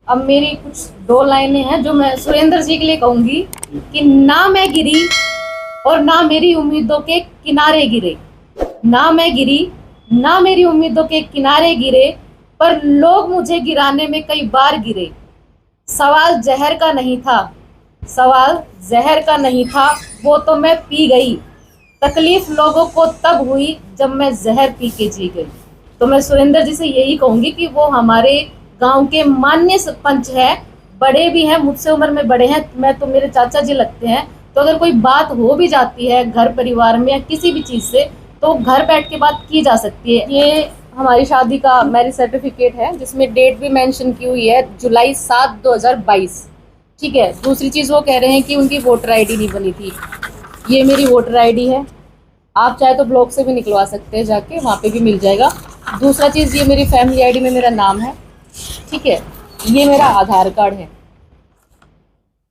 अब मेरी कुछ दो लाइनें हैं जो मैं सुरेंद्र जी के लिए कहूंगी कि ना मैं गिरी और ना मेरी उम्मीदों के किनारे गिरे। ना मैं गिरी, ना मेरी उम्मीदों के किनारे गिरे, पर लोग मुझे गिराने में कई बार गिरे। सवाल जहर का नहीं था, सवाल जहर का नहीं था, वो तो मैं पी गई। तकलीफ लोगों को तब हुई जब मैं जहर पी के जी गई। तो मैं सुरेंद्र जी से यही कहूंगी कि वो हमारे गांव के माननीय सरपंच है, बड़े भी हैं, मुझसे उम्र में बड़े हैं, मैं तो मेरे चाचा जी लगते हैं। तो अगर कोई बात हो भी जाती है घर परिवार में या किसी भी चीज़ से, तो घर बैठ के बात की जा सकती है। ये हमारी शादी का मैरिज सर्टिफिकेट है जिसमें डेट भी मेंशन की हुई है, जुलाई 7 2022। ठीक है। दूसरी चीज़ वो कह रहे हैं कि उनकी वोटर आईडी नहीं बनी थी। ये मेरी वोटर आईडी है, आप चाहे तो ब्लॉक से भी निकलवा सकते हैं, जाके वहाँ पे भी मिल जाएगा। दूसरा चीज़, ये मेरी फैमिली आईडी में मेरा नाम है। ठीक है। ये मेरा आधार कार्ड है,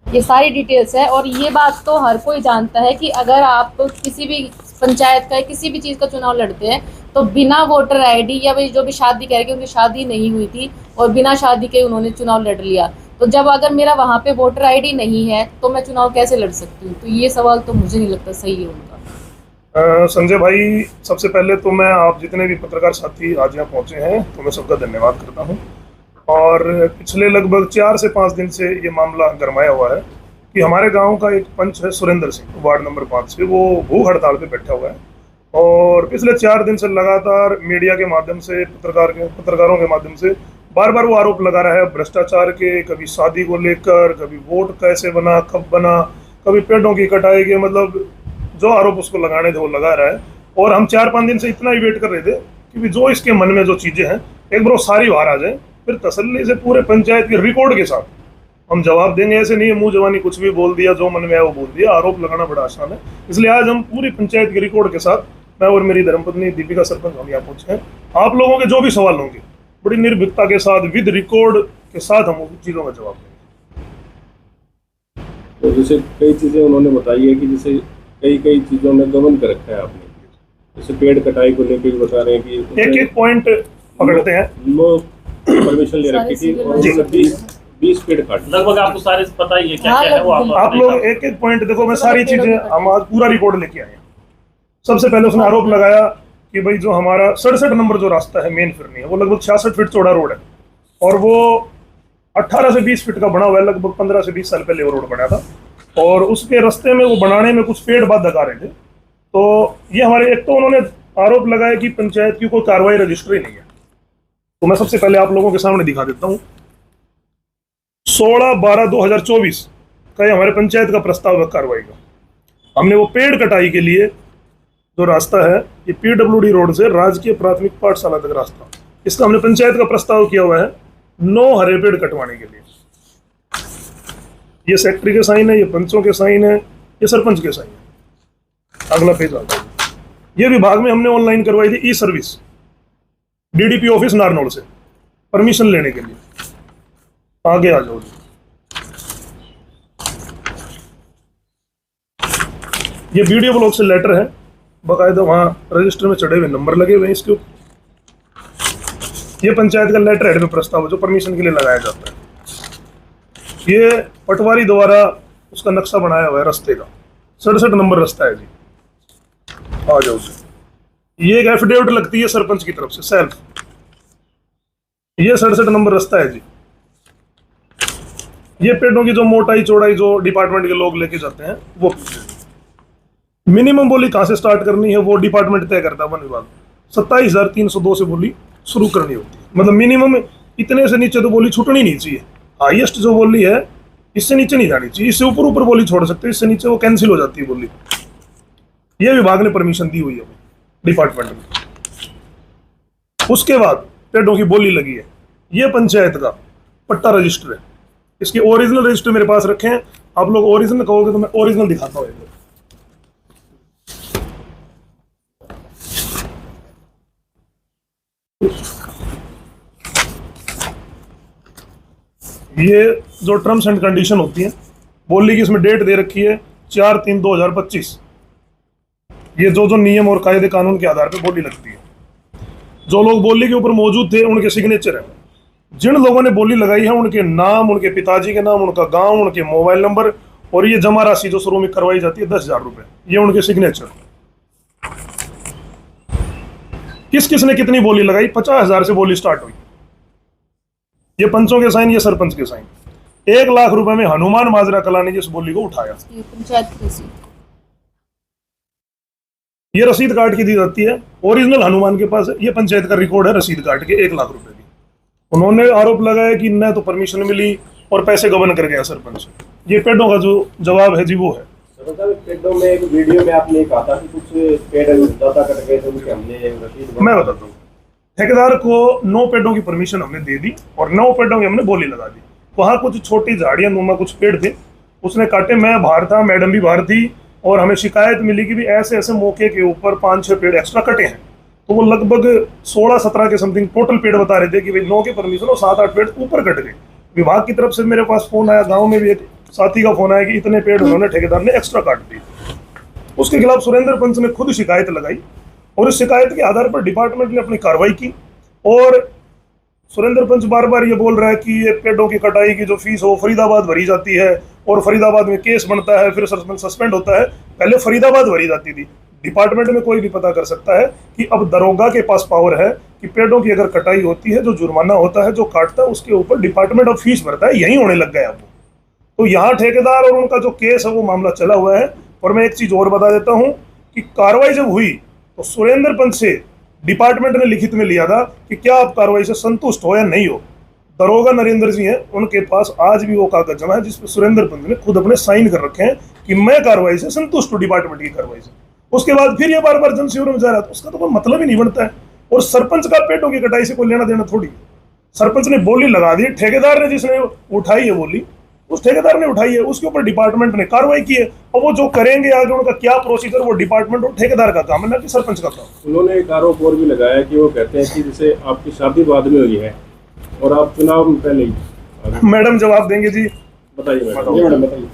ये सारी डिटेल्स है। और ये बात तो हर कोई जानता है कि अगर आप किसी भी पंचायत का किसी भी चीज़ का चुनाव लड़ते हैं तो बिना वोटर आईडी, या भाई जो भी शादी कह रहे कि उनकी शादी नहीं हुई थी और बिना शादी के उन्होंने चुनाव लड़ लिया, तो जब अगर मेरा वहाँ पे वोटर आईडी नहीं है तो मैं चुनाव कैसे लड़ सकती हूँ? तो ये सवाल तो मुझे नहीं लगता सही है उनका। संजय भाई, सबसे पहले तो मैं आप जितने भी पत्रकार साथी आज यहाँ पहुँचे हैं तो मैं सबका धन्यवाद करता हूँ। और पिछले लगभग 4 से 5 दिन से ये मामला गरमाया हुआ है कि हमारे गांव का एक पंच है सुरेंद्र सिंह, वार्ड नंबर 5 से, वो भूख हड़ताल पे बैठा हुआ है। और पिछले 4 दिन से लगातार मीडिया के माध्यम से, पत्रकारों के माध्यम से बार बार वो आरोप लगा रहा है भ्रष्टाचार के, कभी शादी को लेकर, कभी वोट कैसे बना, कब बना, कभी पेड़ों की कटाई के, मतलब जो आरोप उसको लगाने थे वो लगा रहा है। और हम 4-5 दिन से इतना ही वेट कर रहे थे कि जो इसके मन में जो चीज़ें हैं एक बार वो सारी बाहर आ जाए, फिर तसल्ली से पूरे पंचायत के रिकॉर्ड के साथ हम जवाब देंगे। ऐसे नहीं है मुंह जवानी कुछ भी बोल दिया, जो मन में आया वो बोल दिया। आरोप लगाना बड़ा आसान है, इसलिए आज हम पूरी पंचायत के रिकॉर्ड के साथ, मैं और मेरी धर्मपत्नी दीपिका सरपंच, हम यहाँ पहुंचे हैं। आप लोगों के जो भी सवाल होंगे बड़ी निर्भीकता के साथ, विद रिकॉर्ड के साथ हम उन चीज़ों का जवाब देंगे। तो जैसे कई चीज़ें उन्होंने बताई है कि जैसे कई चीज़ों में गबन कर रखा है आपने, जैसे पेड़ कटाई को लेकर बता रहे हैं कि एक एक पॉइंट पकड़ते हैं। लोग परमिशन ले रखी थी और 20 पेड़ काट। लगभग आपको सारे पता ही है क्या क्या है वो आप लोग एक एक पॉइंट देखो। मैं सारी चीजें, हम आज पूरा रिकॉर्ड लेके आए हैं। सबसे पहले उसने आरोप लगाया कि भाई जो हमारा 67 नंबर जो रास्ता है मेन फिरनी है, वो लगभग 66 फीट चौड़ा रोड है और वो 18 से 20 फीट का बना हुआ है। लगभग 15 से 20 साल पहले वो रोड बना था और उसके रास्ते में वो बनाने में कुछ पेड़ बाधक आ रहे थे। तो ये हमारे, एक तो उन्होंने आरोप लगाया कि पंचायत की कोई कार्रवाई रजिस्ट्री नहीं है। तो मैं सबसे पहले आप लोगों के सामने दिखा देता हूँ। 16/12/2024 का ये हमारे पंचायत का प्रस्ताव है कार्रवाई का। हमने वो पेड़ कटाई के लिए जो रास्ता है, ये PWD रोड से राजकीय प्राथमिक पाठशाला तक रास्ता, इसका हमने पंचायत का प्रस्ताव किया हुआ है 9 हरे पेड़ कटवाने के लिए। ये सेक्रेटरी के साइन है, ये पंचों के साइन है, ये सरपंच के साइन है। अगला पेज आता है। ये विभाग में हमने ऑनलाइन करवाई थी ई-सर्विस DDP ऑफिस नारनौल से परमिशन लेने के लिए। आगे आ जाओ। ये वीडियो ब्लॉक से लेटर है, बाकायदा वहाँ रजिस्टर में चढ़े हुए नंबर लगे हुए हैं इसके ऊपर। ये पंचायत का लेटर हेड में प्रस्ताव है जो परमिशन के लिए लगाया जाता है। ये पटवारी द्वारा उसका नक्शा बनाया हुआ है रास्ते का, 67 नंबर रास्ता है जी। आ जाओ जी। ये एक एफिडेविट लगती है सरपंच की तरफ से सेल्फ। ये 67 नंबर रास्ता है जी। ये पेड़ों की जो मोटाई चौड़ाई जो डिपार्टमेंट के लोग लेके जाते हैं वो मिनिमम बोली कहाँ से स्टार्ट करनी है वो डिपार्टमेंट तय करता है। वन विभाग 27,302 से बोली शुरू करनी होती है। मतलब मिनिमम इतने से नीचे तो बोली छूटनी नहीं चाहिए। हाईएस्ट जो बोली है इससे नीचे नहीं जानी चाहिए, इससे ऊपर ऊपर बोली छोड़ सकते हैं, इससे नीचे वो कैंसिल हो जाती है बोली। ये विभाग ने परमिशन दी हुई है डिपार्टमेंट में। उसके बाद पेड़ों की बोली लगी है। ये पंचायत का पट्टा रजिस्टर है, इसके ओरिजिनल रजिस्टर मेरे पास रखे हैं। आप लोग ओरिजिनल कहोगे तो मैं ओरिजिनल दिखाता हूँ। ये जो टर्म्स एंड कंडीशन होती है बोली की, इसमें डेट दे रखी है 4/3/2025। ये जो नियम और कायदे कानून के आधार पर बोली लगती है। जो लोग बोली के ऊपर मौजूद थे उनके सिग्नेचर है। जिन लोगों ने बोली लगाई है उनके नाम, उनके पिताजी के नाम, उनका गांव, उनके मोबाइल नंबर और ये जमा राशि जो शुरू में करवाई जाती है 10,000 रुपए, ये उनके सिग्नेचर। किस किस ने कितनी बोली लगाई? 50,000 से बोली स्टार्ट हुई। ये पंचों के साइन, ये सरपंच के साइन। 1 लाख रुपए में हनुमान माजरा कला ने इस बोली को उठाया। पंचायत की रसीद। ये रसीद काट के दी जाती है, ओरिजिनल हनुमान के पास है। ये पंचायत का रिकॉर्ड है रसीद काट के 1 लाख रुपए की। उन्होंने आरोप लगाया कि न तो परमिशन मिली और पैसे गबन कर गया सरपंच। ये पेड़ों का जो जवाब है जी वो है। पेड़ों में एक वीडियो में आपने कहा था कि कुछ पेड़ ज्यादा कट गए थे, उनके हमने रसीद। मैं बताता हूँ, ठेकेदार को 9 पेड़ों की परमिशन हमने दे दी और 9 पेड़ों की हमने बोली लगा दी। वहाँ कुछ छोटी झाड़ियां नुमा कुछ पेड़ थे, उसने काटे। मैं बाहर था, मैडम भी बाहर थी और हमें शिकायत मिली कि भी ऐसे ऐसे मौके के ऊपर 5-6 पेड़ एक्स्ट्रा कटे हैं। तो वो लगभग 16-17 के समथिंग टोटल पेड़ बता रहे थे कि भाई 9 के परमिशन और 7-8 पेड़ ऊपर कट गए। विभाग की तरफ से मेरे पास फोन आया, गाँव में भी एक साथी का फोन आया कि इतने पेड़ उन्होंने ठेकेदार ने एक्स्ट्रा काट दिए। उसके खिलाफ सुरेंद्र पंच ने खुद शिकायत लगाई और इस शिकायत के आधार पर डिपार्टमेंट ने अपनी कार्रवाई की। और सुरेंद्र पंच बार बार ये बोल रहा है कि ये पेड़ों की कटाई की जो फीस हो फरीदाबाद भरी जाती है और फरीदाबाद में केस बनता है, फिर सरपंच सस्पेंड होता है। पहले फरीदाबाद भरी जाती थी। डिपार्टमेंट में कोई भी पता कर सकता है कि अब दरोगा के पास पावर है कि पेड़ों की अगर कटाई होती है, जो जुर्माना होता है, जो काटता है, उसके ऊपर डिपार्टमेंट ऑफ फीस भरता है। यही होने लग गया अब। तो यहाँ ठेकेदार और उनका जो केस है वो मामला चला हुआ है। और मैं एक चीज और बता देता हूँ कि कार्रवाई जब हुई तो सुरेंद्र पंच से डिपार्टमेंट ने लिखित में लिया था कि क्या आप कार्रवाई से संतुष्ट हो या नहीं हो। दरोगा नरेंद्र जी हैं, उनके पास आज भी वो कागज जमा है जिसपे सुरेंद्र पंच ने खुद अपने साइन कर रखे हैं कि मैं कार्रवाई से संतुष्ट हूँ, डिपार्टमेंट की कार्रवाई से। उसके बाद फिर ये बार बार जनशिविर में जा रहा था, उसका तो कोई मतलब ही नहीं बनता है। और सरपंच का पेड़ों की कटाई से कोई लेना देना थोड़ी। सरपंच ने बोली लगा दी, ठेकेदार ने जिसने उठाई है बोली, उस ठेकेदार ने उठाई है, उसके ऊपर डिपार्टमेंट ने कार्रवाई की है। और वो जो करेंगे आगे उनका क्या प्रोसीजर, वो डिपार्टमेंट और ठेकेदार का काम है, ना कि सरपंच का काम। उन्होंने एक आरोप और भी लगाया कि वो कहते हैं कि जैसे आपकी शादी बाद में हुई है और आप चुनाव में पहले ही। मैडम जवाब देंगे जी। बताइए मैडम, बताइए।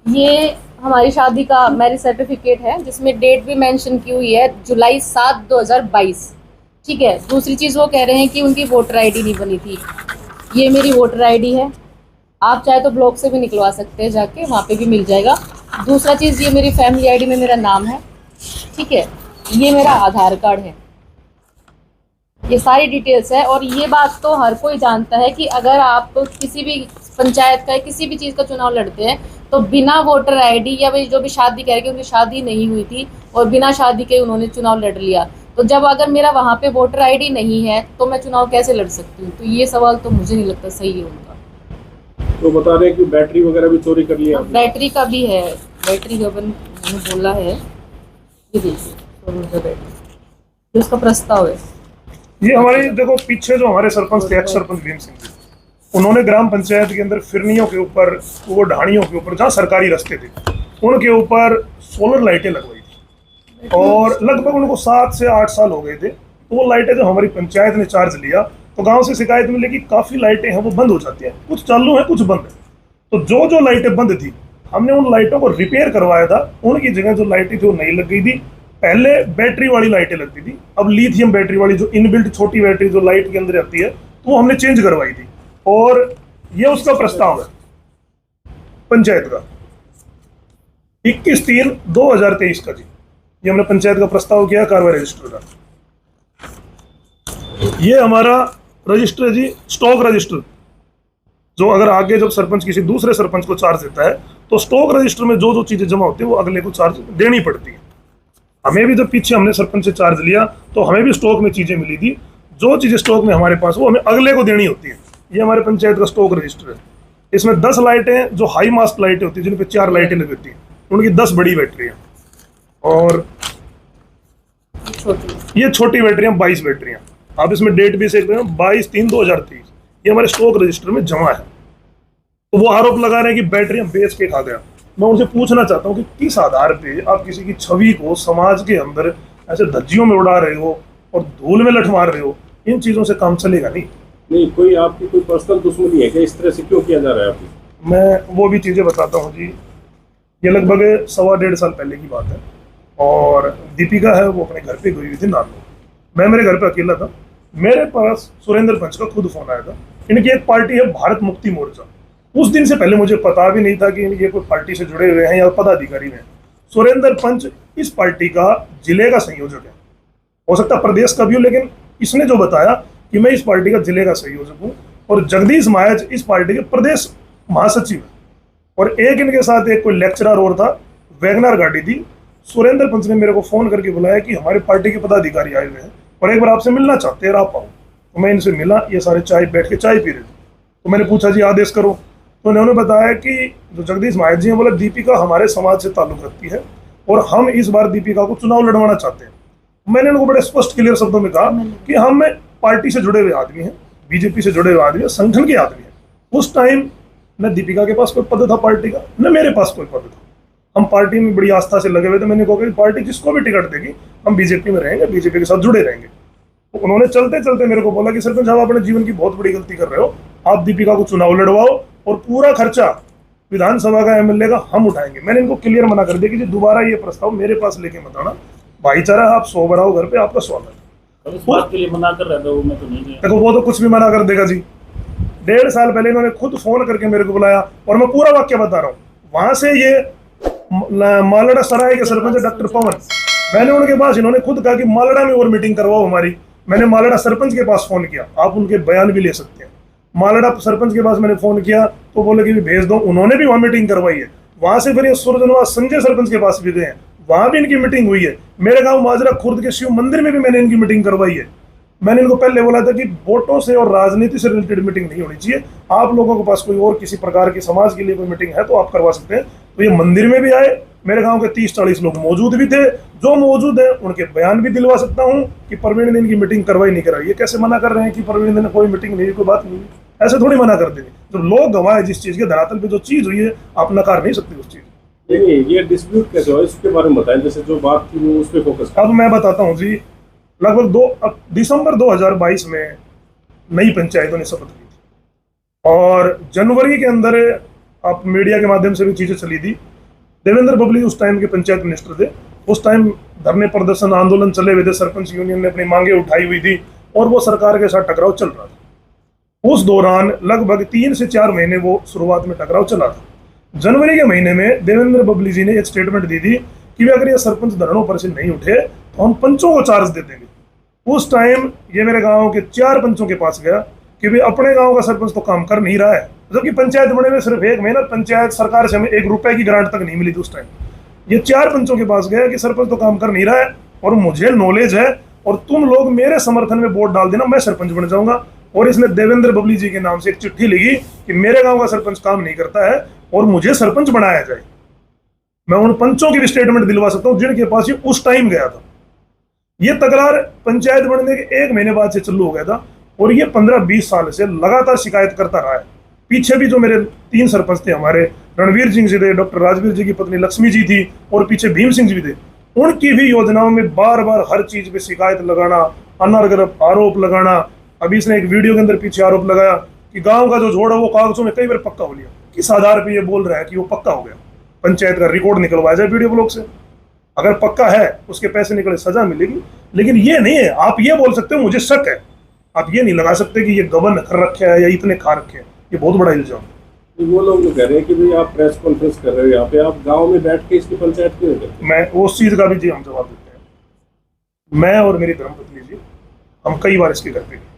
ये हमारी शादी का मैरिज सर्टिफिकेट है जिसमें डेट भी मेंशन की हुई है जुलाई 7, 2022। ठीक है। दूसरी चीज़ वो कह रहे हैं कि उनकी वोटर आईडी नहीं बनी थी। ये मेरी वोटर आईडी है, आप चाहे तो ब्लॉक से भी निकलवा सकते हैं, जाके वहाँ पे भी मिल जाएगा। दूसरा चीज़, ये मेरी फैमिली आईडी में मेरा नाम है। ठीक है। ये मेरा आधार कार्ड है, ये सारी डिटेल्स है। और ये बात तो हर कोई जानता है कि अगर आप किसी भी पंचायत का किसी भी चीज़ का चुनाव लड़ते हैं तो बिना वोटर आईडी या भाई जो भी शादी कह रहे कि उनकी शादी नहीं हुई थी और बिना शादी के उन्होंने चुनाव लड़ लिया, तो जब अगर मेरा वहाँ पे वोटर आईडी नहीं है तो मैं चुनाव कैसे लड़ सकती हूँ? तो ये सवाल तो मुझे नहीं लगता सही है उनका। तो बता रहे हैं कि बैटरी वगैरह भी चोरी कर लिया। बैटरी का भी है, बैटरी गबन बोला है। ये देखिए सोलर बैटरी, जो उसका प्रस्ताव है। ये हमारे देखो पीछे जो हमारे सरपंच थे, एक्स सरपंच भीम सिंह जी, उन्होंने ग्राम पंचायत के अंदर फिरनियों के ऊपर, वो ढाणियों के ऊपर जहाँ सरकारी रास्ते थे उनके ऊपर सोलर लाइटें लगवाई थी। और लगभग उनको 7 से 8 साल हो गए थे। तो वो लाइटें जो हमारी पंचायत ने चार्ज लिया तो गांव से शिकायत मिली कि काफ़ी लाइटें हैं वो बंद हो जाती हैं, कुछ चालू है कुछ बंद है। तो जो जो लाइटें बंद थी हमने उन लाइटों को रिपेयर करवाया था। उनकी जगह जो लाइटें थी वो नहीं लग गई थी। पहले बैटरी वाली लाइटें लगती थी, अब लिथियम बैटरी वाली जो इनबिल्ट छोटी बैटरी जो लाइट के अंदर आती है तो वो हमने चेंज करवाई थी। और ये उसका प्रस्ताव है पंचायत का 21/3/2023 का जी। ये हमने पंचायत का प्रस्ताव किया कार्रवाई रजिस्टर का। ये हमारा रजिस्टर है जी, स्टॉक रजिस्टर, जो अगर आगे जब सरपंच किसी दूसरे सरपंच को चार्ज देता है तो स्टॉक रजिस्टर में जो जो चीजें जमा होती है वो अगले को चार्ज देनी पड़ती है। हमें भी जब पीछे हमने सरपंच से चार्ज लिया तो हमें भी स्टॉक में चीजें मिली थी, जो चीजें स्टॉक में हमारे पास वो हमें अगले को देनी होती है। ये हमारे पंचायत का स्टॉक रजिस्टर है। इसमें 10 लाइटें जो हाई मास्ट लाइटें होती है जिन पे 4 लाइटें लगी होती है, उनकी 10 बड़ी बैटरियां और ये छोटी बैटरियां 22 बैटरियां। आप इसमें डेट भी देख रहे हैं 22/3/2023। ये हमारे स्टॉक रजिस्टर में जमा है। तो वो आरोप लगा रहे हैं कि बैटरियां बेच के खा गया। मैं उनसे पूछना चाहता हूँ कि किस आधार पे आप किसी की छवि को समाज के अंदर ऐसे धज्जियों में उड़ा रहे हो और धूल में लठ मार रहे हो? इन चीज़ों से काम चलेगा नहीं। कोई आपकी कोई पर्सनल दुश्मनी है क्या? इस तरह से क्यों किया जा रहा है आपकी? मैं वो भी चीज़ें बताता हूँ जी। ये लगभग 1.25 साल पहले की बात है और दीपिका है वो अपने घर पे गई हुई थी नानू। मैं मेरे घर पे अकेला था। मेरे पास सुरेंद्र पंच का खुद फोन आया था इनकी एक पार्टी है भारत मुक्ति मोर्चा। उस दिन से पहले मुझे पता भी नहीं था कि ये कोई पार्टी से जुड़े हुए हैं या पदाधिकारी हैं। सुरेंद्र पंच इस पार्टी का जिले का संयोजक है, हो सकता है प्रदेश का भी हो, लेकिन इसने जो बताया कि मैं इस पार्टी का जिले का संयोजक हूँ। और जगदीश महाराज इस पार्टी के प्रदेश महासचिव है। और एक इनके साथ एक कोई लेक्चरर और था, वैगनर गाड़ी थी। सुरेंद्र पंच ने मेरे को फोन करके बुलाया कि हमारे पार्टी के पदाधिकारी आए हुए हैं और एक बार आपसे मिलना चाहते हैं, आप आओ। तो मैं इनसे मिला, ये सारे चाय बैठ के चाय पी रहे थे। तो मैंने पूछा जी आदेश करो। तो उन्होंने बताया कि जो जगदीश महाराज जी हैं, बोले दीपिका हमारे समाज से ताल्लुक रखती है और हम इस बार दीपिका को चुनाव लड़वाना चाहते हैं। मैंने उनको बड़े स्पष्ट क्लियर शब्दों में कहा कि हम पार्टी से जुड़े हुए आदमी हैं, बीजेपी से जुड़े हुए आदमी हैं, संगठन के आदमी हैं। उस टाइम न दीपिका के पास कोई पद था पार्टी का, न मेरे पास कोई पद था। हम पार्टी में बड़ी आस्था से लगे हुए थे। मैंने कहा कि पार्टी जिसको भी टिकट देगी हम बीजेपी में रहेंगे, बीजेपी के साथ जुड़े रहेंगे। तो उन्होंने चलते चलते मेरे को बोला कि सरपंच साहब अपने जीवन की बहुत बड़ी गलती कर रहे हो, आप दीपिका को चुनाव लड़वाओ और पूरा खर्चा विधानसभा का एमएलए का हम उठाएंगे। मैंने इनको क्लियर मना कर दिया कि जी दोबारा ये प्रस्ताव मेरे पास लेके मत आना, भाईचारा आप सोबर आओ घर पे, आपका स्वागत है। अब इस बात के लिए मना कर रहे थे, वो मैं तो नहीं गया। देखो वो तो कुछ भी मना कर देगा जी। 1.5 साल पहले इन्होंने खुद फोन करके मेरे को बुलाया और मैं पूरा वाक्य बता रहा हूँ। वहां से ये मालड़ा सराय के सरपंच डॉक्टर पवन, मैंने उनके पास, इन्होंने खुद कहा कि मालड़ा में और मीटिंग करवाओ हमारी। मैंने मालड़ा सरपंच के पास फोन किया, आप उनके बयान भी ले सकते हैं। मालड़ा सरपंच के पास मैंने फोन किया तो बोले कि भेज दो, उन्होंने भी वहां मीटिंग करवाई है। वहां से फिर ये सुरजनवा संजय सरपंच के पास भी गए हैं, वहां भी इनकी मीटिंग हुई है। मेरे गांव माजरा खुर्द के शिव मंदिर में भी मैंने इनकी मीटिंग करवाई है। मैंने इनको पहले बोला था कि वोटों से और राजनीति से रिलेटेड मीटिंग नहीं होनी चाहिए। आप लोगों के पास कोई और किसी प्रकार की समाज के लिए कोई मीटिंग है तो आप करवा सकते हैं। तो ये मंदिर में भी आए, मेरे गांव के 30-40 लोग मौजूद भी थे। जो मौजूद है उनके बयान भी दिलवा सकता हूं कि प्रवीण ने इनकी मीटिंग करवाई नहीं कराई। ये कैसे मना कर रहे हैं कि प्रवीण ने कोई मीटिंग नहीं, कोई बात नहीं, ऐसे थोड़ी मना कर देंगे। जब लोग गवाए जिस चीज के, धरातल पे जो चीज हुई है, आप नकार नहीं सकते उस चीज। नहीं, ये डिस्प्यूट कैसे हुआ इसके बारे में बताएं। जैसे जो बात थी वो उस पर फोकस। अब मैं बताता हूँ जी। लगभग दिसंबर 2022 में नई पंचायतों ने शपथ ली थी और जनवरी के अंदर आप मीडिया के माध्यम से भी चीजें चली थी। देवेंद्र बबली उस टाइम के पंचायत मिनिस्टर थे। उस टाइम धरने प्रदर्शन आंदोलन चले हुए थे, सरपंच यूनियन ने अपनी मांगे उठाई हुई थी और वो सरकार के साथ टकराव चल रहा था। उस दौरान लगभग 3 से 4 महीने वो शुरुआत में टकराव चला था। जनवरी के महीने में देवेंद्र बबली जी ने एक स्टेटमेंट दी थी कि अगर ये सरपंच धरनों पर से नहीं उठे तो हम पंचों को चार्ज दे देंगे। उस टाइम ये मेरे गांव के 4 पंचों के पास गया कि भाई अपने गांव का सरपंच तो काम कर नहीं रहा है, जबकि पंचायत बने में सिर्फ 1 महीना, पंचायत सरकार से हमें 1 रुपए की ग्रांट तक नहीं मिली थी उस टाइम। ये 4 पंचों के पास गया कि सरपंच तो काम कर नहीं रहा है और मुझे नॉलेज है और तुम लोग मेरे समर्थन में वोट डाल देना, मैं सरपंच बन जाऊंगा। और इसने देवेंद्र बबली जी के नाम से एक चिट्ठी लिखी कि मेरे गांव का सरपंच काम नहीं करता है और मुझे सरपंच बनाया जाए। मैं उन पंचों की भी स्टेटमेंट दिलवा सकता हूं जिनके पास ये उस टाइम गया था। ये तकरार पंचायत बनने के 1 महीने बाद से चालू हो गया था और ये 15-20 साल से लगातार शिकायत करता रहा है। पीछे भी जो मेरे 3 सरपंच थे हमारे, रणवीर सिंह जी थे, डॉक्टर राजवीर जी की पत्नी लक्ष्मी जी थी और पीछे भीम सिंह जी भी थे। उनकी भी योजनाओं में बार बार हर चीज पे शिकायत लगाना, अनर्गल आरोप लगाना। अभी इसने एक वीडियो के अंदर पीछे आरोप लगाया कि गांव का जो जोड़ है वो कागजों में कई बार पक्का हो लिया। किस आधार पे ये बोल रहा है कि वो पक्का हो गया? पंचायत का रिकॉर्ड निकलवाया जाए वीडियो ब्लॉग से, अगर पक्का है उसके पैसे निकले सजा मिलेगी। लेकिन ये नहीं है, आप ये बोल सकते हो मुझे शक है, आप ये नहीं लगा सकते कि ये गबन कर रखे है या इतने खा रखे हैं। ये बहुत बड़ा इल्जाम है। वो लोग कह रहे हैं कि भाई आप प्रेस कॉन्फ्रेंस कर रहे हो यहाँ पे, आप गांव में बैठ के इसकी पंचायत क्यों नहीं करते? मैं उस चीज का भी जी हम जवाब देते हैं। मैं और मेरी धर्मपत्नी जी हम कई बार इसके घर पे गए।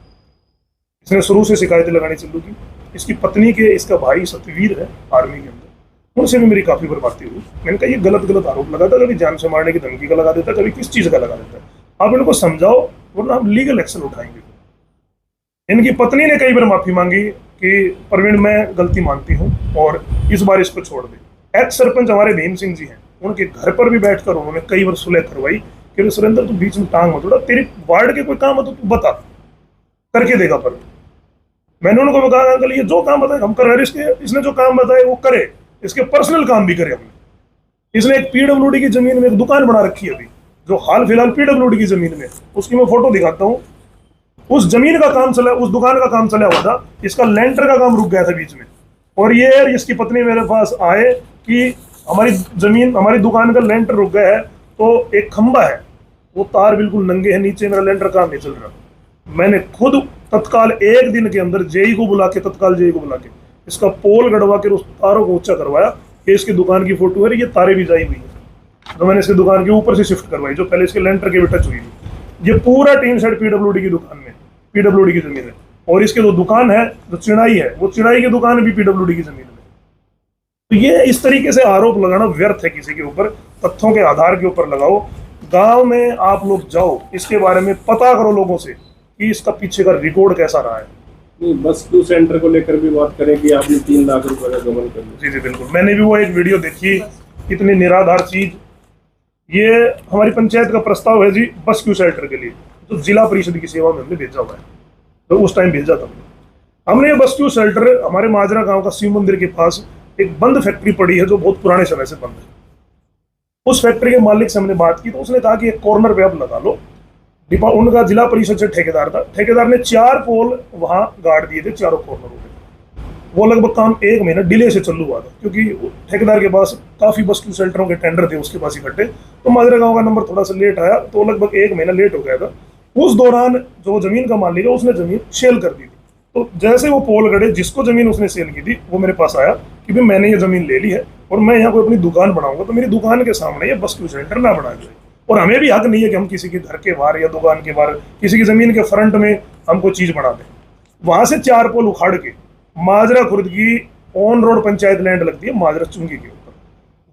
इसने शुरू से शिकायतें लगानी चालू की। इसकी पत्नी के, इसका भाई सतवीर है आर्मी के अंदर, उनसे भी मेरी काफी बर्बादी हुई। मैंने कहा ये गलत आरोप लगाता, कभी जान से मारने की धमकी का लगा देता, कभी किस चीज का लगा देता है। आप इनको समझाओ वरना हम लीगल एक्शन उठाएंगे। इनकी पत्नी ने कई बार माफी मांगी कि प्रवीण मैं गलती मानती हूँ और इस बार इसको छोड़ दे। एक्स सरपंच हमारे भीम सिंह जी हैं, उनके घर पर भी बैठकर उन्होंने कई बार सुलह करवाई कि सुरेंद्र तू बीच में टांग मत उड़ा, तेरी वार्ड के कोई काम है तो तू बता, करके देगा। पर मैंने उनको बताया अंकल ये जो काम बताए हम कर रहे हैं, इसने जो काम बताए वो करे, इसके पर्सनल काम भी करे हमने। इसने एक पीडब्ल्यूडी की जमीन में एक दुकान बना रखी है अभी, जो हाल फिलहाल पीडब्ल्यूडी की जमीन में, उसकी मैं फोटो दिखाता हूँ। उस जमीन का काम चला, उस दुकान का काम चला हुआ था, इसका लेंटर का काम रुक गया था बीच में। और ये इसकी पत्नी मेरे पास आए कि हमारी जमीन, हमारी दुकान का लेंटर रुक गया है, तो एक खंबा है, वो तार बिल्कुल नंगे है नीचे, मेरा लेंटर काम नहीं चल रहा। मैंने खुद तत्काल एक दिन के अंदर जेई को बुला के, तत्काल जेई को बुला के इसका पोल गड़वा के उस तारों को ऊंचा करवाया। ये इसकी दुकान की फोटो है, ये तारे भी जाई हुई है तो मैंने इसकी दुकान के ऊपर से शिफ्ट करवाई, जो पहले इसके लेंटर के भी टच हुई थी। ये पूरा टीन शेड पीडब्ल्यूडी की दुकान में, पीडब्ल्यूडी की जमीन है, और इसके जो दुकान है, जो चिड़ाई है, वो चिड़ाई की दुकान भी पीडब्ल्यूडी की जमीन में। तो ये इस तरीके से आरोप लगाना व्यर्थ है किसी के ऊपर, तथ्यों के आधार के ऊपर लगाओ। गांव में आप लोग जाओ, इसके बारे में पता करो लोगों से कि इसका पीछे का रिकॉर्ड कैसा रहा है। नहीं, बस क्यू सेंटर को लेकर भी बात करें कि आपने 3 लाख रुपए का गबन कर लिया। जी जी बिल्कुल, मैंने भी वो एक वीडियो देखी, इतनी निराधार चीज। ये हमारी पंचायत का प्रस्ताव है जी बस क्यू सेंटर के लिए, जो जिला परिषद की सेवा में हमने भेजा हुआ है, तो उस टाइम भेजा था हमने ये बस क्यू शेल्टर। हमारे माजरा गांव का शिव मंदिर के पास एक बंद फैक्ट्री पड़ी है, जो बहुत पुराने समय से बंद है। उस फैक्ट्री के मालिक से हमने बात की तो उसने कहा कि एक कॉर्नर पे आप लगा लो। उनका जिला परिषद से ठेकेदार था, ठेकेदार ने 4 पोल वहां गाड़ दिए थे चारों कॉर्नरों में। वो लगभग काम 1 महीना डिले से चालू हुआ था, क्योंकि ठेकेदार के पास काफी बस क्यू शेल्टरों के टेंडर थे उसके पास इकट्ठे, तो माजरा गांव का नंबर थोड़ा सा लेट आया, तो लगभग 1 महीना लेट हो गया था। उस दौरान जो जमीन का मालिक है उसने जमीन सेल कर दी थी। तो जैसे वो पोल गड़े, जिसको जमीन उसने सेल की थी वो मेरे पास आया कि भाई मैंने ये जमीन ले ली है और मैं यहाँ कोई अपनी दुकान बनाऊंगा, तो मेरी दुकान के सामने ये बस क्यू सेंटर ना बना जाए। और हमें भी हक नहीं है कि हम किसी के घर के बाहर या दुकान के बाहर, किसी की जमीन के फ्रंट में हमको चीज बना दें। वहां से 4 पोल उखाड़ के माजरा खुर्द की ऑन रोड पंचायत लैंड लगती है माजरा चुंगी के ऊपर,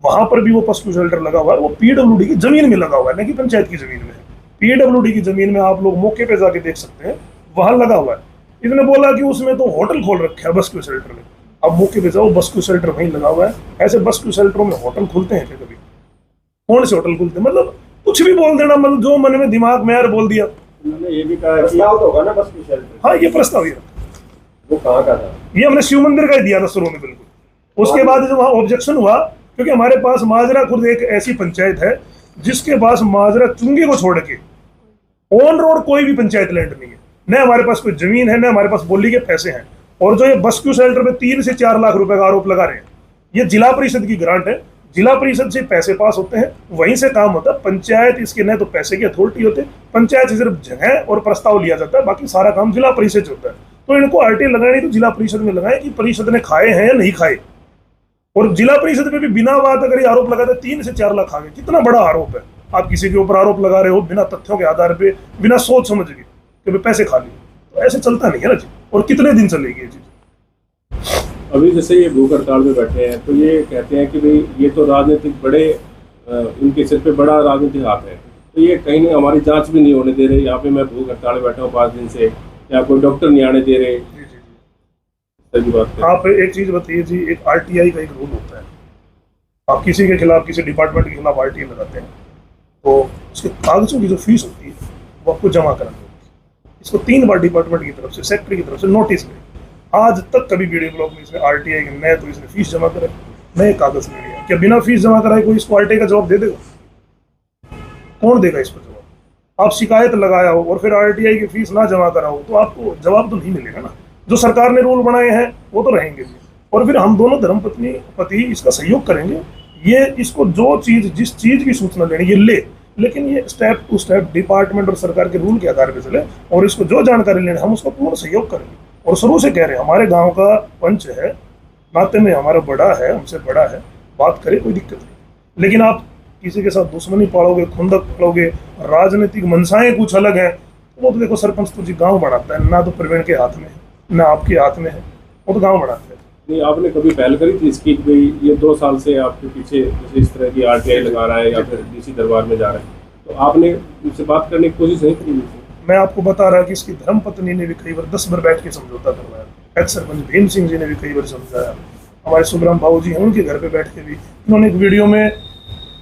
वहां पर भी वो बस क्यू शेल्टर लगा हुआ है। वो पीडब्ल्यूडी की जमीन में लगा हुआ है, न कि पंचायत की जमीन में है। पीडब्ल्यूडी की जमीन में आप लोग मौके पे जाके देख सकते हैं, वहां लगा हुआ है। इसने बोला कि उसमें तो होटल खोल रखा है बस क्यू शेल्टर में। अब मौके पे जाओ, बस क्यू शेल्टर वहीं लगा हुआ है। ऐसे बस क्यू शेल्टरों में होटल खुलते हैं क्या कभी? कौन से होटल खुलते हैं? मतलब कुछ भी बोल देना, मतलब जो मन में दिमाग में यार बोल दिया। उन्होंने ये भी कहा प्रस्ताव तो होगा ना बस क्यू शेल्टर। हाँ, ये प्रस्ताव ही वो कहाँ का था? ये हमने शिव मंदिर का ही दिया था शुरू में बिल्कुल। उसके बाद जब वहाँ ऑब्जेक्शन हुआ, क्योंकि हमारे पास माजरा खुद एक ऐसी पंचायत है जिसके पास माजरा चुंगी को छोड़ के ऑन रोड कोई भी पंचायत लैंड नहीं है, न हमारे पास कोई जमीन है, न हमारे पास बोली के पैसे हैं। और जो ये बस क्यू शेल्टर पे 3 से 4 लाख रुपए का आरोप लगा रहे हैं, ये जिला परिषद की ग्रांट है। जिला परिषद से पैसे पास होते हैं, वहीं से काम होता है। पंचायत इसके न तो पैसे की अथॉरिटी होते, पंचायत से सिर्फ जगह और प्रस्ताव लिया जाता है, बाकी सारा काम जिला परिषद से होता है। तो इनको आरटीआई लगानी तो जिला परिषद में लगाए कि परिषद ने खाए हैं या नहीं खाए। और जिला परिषद पे भी बिना बात अगर ये आरोप लगाते 3 से 4 लाख आ गए, कितना बड़ा आरोप है। आप किसी के ऊपर आरोप लगा रहे हो बिना तथ्यों के आधार पे, बिना सोच समझ के कि पैसे खा लिए, तो ऐसे चलता नहीं है ना जी। और कितने दिन चलेगी ये चीज? अभी जैसे ये भूख हड़ताल में बैठे हैं तो ये कहते हैं कि भाई ये तो राजनीतिक बड़े इनके सिर पे बड़ा राजनीतिक हाथ है, तो ये कहीं ना हमारी जांच भी नहीं होने दे रहे। यहाँ पे मैं भूख हड़ताल में बैठा हूँ 5 दिन से, या कोई डॉक्टर नहीं आने दे रहे। सही बात है। आप एक चीज बताइए जी, एक आरटीआई का एक रूल होता है, आप किसी के खिलाफ, किसी डिपार्टमेंट के खिलाफ आरटीआई लगाते हैं तो उसके कागजों की जो फीस होती है वो आपको जमा करानी होती है। इसको 3 बार डिपार्टमेंट की तरफ से, सेक्रेटरी की तरफ से नोटिस मिले। आज तक कभी वीडियो ब्लॉग में इसने आरटीआई की न तो इसने फीस जमा करे, न कागज नहीं लिया। क्या बिना फीस जमा कराए कोई इसको आरटीआई का जवाब दे देगा? कौन देगा इसको जवाब? आप शिकायत लगाया हो और फिर आरटीआई की फीस ना जमा करा हो तो आपको जवाब तो नहीं मिलेगा ना। जो सरकार ने रूल बनाए हैं वो तो रहेंगे जी, और फिर हम दोनों धर्मपत्नी पति इसका सहयोग करेंगे। ये इसको जो चीज, जिस चीज की सूचना लेनी ये ले, लेकिन ये स्टेप टू स्टेप डिपार्टमेंट और सरकार के रूल के आधार पर चले, और इसको जो जानकारी लेनी हम उसका पूर्ण सहयोग करेंगे। और शुरू से कह रहे हैं, हमारे गांव का पंच है, नाते में हमारा बड़ा है, हमसे बड़ा है, बात करे कोई दिक्कत नहीं। लेकिन आप किसी के साथ दुश्मनी पालोगे, खुंदक पालोगे, राजनीतिक मनसाएं कुछ अलग हैं, वो तो देखो सरपंच तो जी गांव बढ़ाता है, ना तो प्रवीण के हाथ में है ना आपके हाथ में है, वो तो गांव बढ़ाता है। नहीं, आपने कभी पहल करी थी इसकी? भाई ये 2 साल से आपके पीछे जैसे इस तरह की आरटीआई लगा रहा है या फिर डीसी दरबार में जा रहा है, तो आपने उनसे बात करने की कोशिश नहीं की? मैं आपको बता रहा कि इसकी धर्मपत्नी ने भी कई बार 10 बार बैठ के समझौता करवाया, एक्स सरपंच भीम सिंह जी ने भी कई बार समझाया, हमारे सुब्रम भाऊ जी हैं उनके घर पे बैठ के भी उन्होंने एक वीडियो में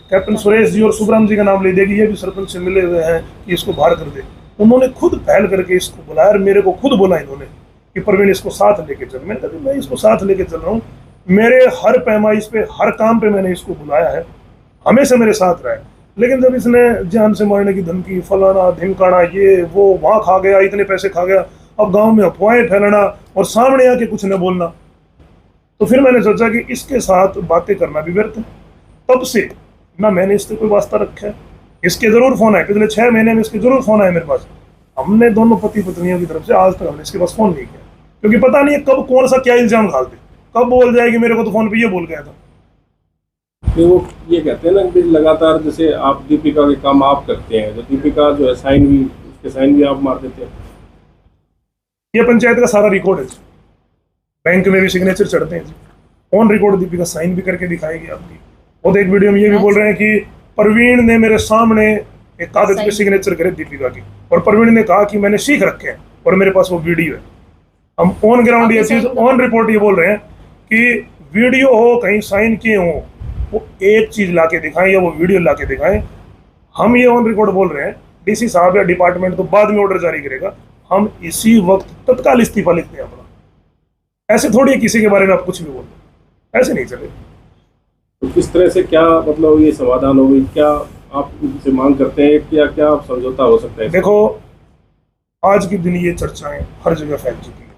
कैप्टन सुरेश जी और सुब्रम जी का नाम ले दिया कि ये भी सरपंच से मिले हुए हैं कि इसको बाहर कर दे। उन्होंने खुद पहल करके इसको बुलाया और मेरे को खुद बोला इन्होंने कि प्रवीण इसको साथ लेके चल। मैंने कहा मैं इसको साथ लेके चल रहा हूँ, मेरे हर पैमाइश पे, हर काम पे मैंने इसको बुलाया है, हमेशा मेरे साथ रहा है। लेकिन जब इसने जान से मारने की धमकी, फलाना ढिमकाना, ये वो, वहाँ खा गया, इतने पैसे खा गया, अब गांव में अफवाहें फैलाना और सामने आके कुछ न बोलना, तो फिर मैंने सोचा कि इसके साथ बातें करना भी व्यर्थ है। तब से ना मैंने इससे कोई वास्ता रखा है। इसके जरूर फोन आए, पिछले 6 महीने में इसके जरूर फोन आए मेरे पास, हमने दोनों पति पत्नियों की तरफ से आज तक हमने इसके पास फोन नहीं किया, क्योंकि पता नहीं है कब कौन सा क्या इल्जाम डाल दे, कब बोल जाएगी मेरे को तो फोन पे ये बोल गया था। तो वो ये कहते हैं ना कि लगातार जैसे आप दीपिका के काम आप करते हैं, तो दीपिका जो है साइन भी, उसके साइन भी आप मार देते हैं। ये पंचायत का सारा रिकॉर्ड है जी, बैंक में भी सिग्नेचर चढ़ते हैं जी, ऑन रिकॉर्ड दीपिका साइन भी करके दिखाएगी आपकी। और तो एक वीडियो में ये भी बोल रहे हैं कि प्रवीण ने मेरे सामने एक कागज पे सिग्नेचर करे दीपिका की, और प्रवीण ने कहा कि मैंने सीख रखे हैं और मेरे पास वो वीडियो है। हम ऑन ग्राउंड ये चीज ऑन रिपोर्ट ये बोल रहे हैं कि वीडियो हो कहीं साइन किए हो, वो एक चीज ला के दिखाएं या वो वीडियो ला के दिखाएं। हम ये ऑन रिकॉर्ड बोल रहे हैं, डीसी साहब या डिपार्टमेंट तो बाद में ऑर्डर जारी करेगा, हम इसी वक्त तत्काल इस्तीफा लिखते हैं अपना। ऐसे थोड़ी है किसी के बारे में आप कुछ भी बोल दो, ऐसे नहीं चले। तो किस तरह से क्या मतलब ये समाधान होगी, क्या आप उनसे मांग करते हैं, क्या क्या समझौता हो सकता है? देखो आज के दिन ये चर्चाएं हर जगह फैल चुकी है,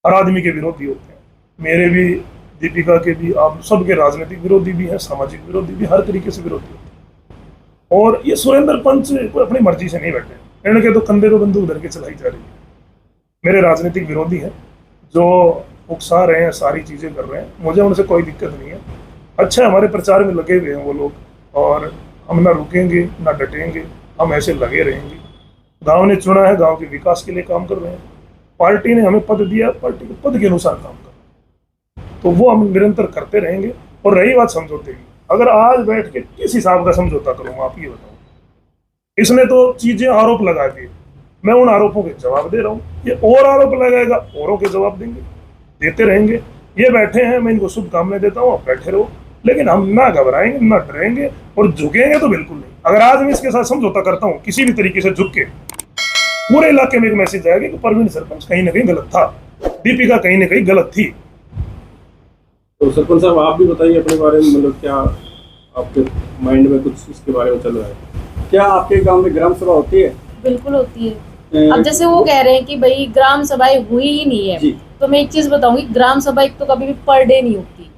हर आदमी के विरोधी होते हैं, मेरे भी, दीपिका के भी, आप सबके राजनीतिक विरोधी भी हैं, सामाजिक विरोधी भी, हर तरीके से विरोधी होते हैं। और ये सुरेंद्र पंच कोई अपनी मर्जी से नहीं बैठे, इनके तो कंधे पे बंदूक धर के चलाई जा रही है। मेरे राजनीतिक विरोधी हैं जो उकसा रहे हैं, सारी चीज़ें कर रहे हैं, मुझे उनसे कोई दिक्कत नहीं है। अच्छा हमारे प्रचार में लगे हुए हैं वो लोग, और हम ना रुकेंगे ना डटेंगे, हम ऐसे लगे रहेंगे। गांव ने चुना है, गांव के विकास के लिए काम कर रहे हैं, पार्टी ने हमें पद दिया, पार्टी के पद के अनुसार काम कर रहे हैं, तो वो हम निरंतर करते रहेंगे। और रही बात समझौते की, अगर आज बैठ के किस हिसाब का समझौता करूँगा आप ये बताओ। इसने तो चीज़ें आरोप लगा दिए, मैं उन आरोपों के जवाब दे रहा हूँ, ये और आरोप लगाएगा, औरों के जवाब देंगे, देते रहेंगे। ये बैठे हैं, मैं इनको शुभकामनाएं देता हूँ, आप बैठे रहो, लेकिन हम ना घबराएंगे ना डरेंगे और झुकेंगे तो बिल्कुल नहीं। अगर आज मैं इसके साथ समझौता करता हूँ किसी भी तरीके से झुक के, पूरे इलाके में एक मैसेज जाएगा कि प्रवीण सरपंच कहीं ना कहीं गलत था, दीपिका कहीं ना कहीं गलत थी। तो सरपंच साहब आप भी बताइए अपने बारे में, मतलब क्या आपके माइंड में कुछ इसके बारे में चल रहा है? क्या आपके गांव में ग्राम सभा होती है? बिल्कुल होती है। अब जैसे वो कह रहे हैं कि भाई ग्राम सभाएं हुई ही नहीं है, तो मैं एक चीज बताऊंगी, ग्राम सभा एक तो कभी भी पर डे नहीं होती,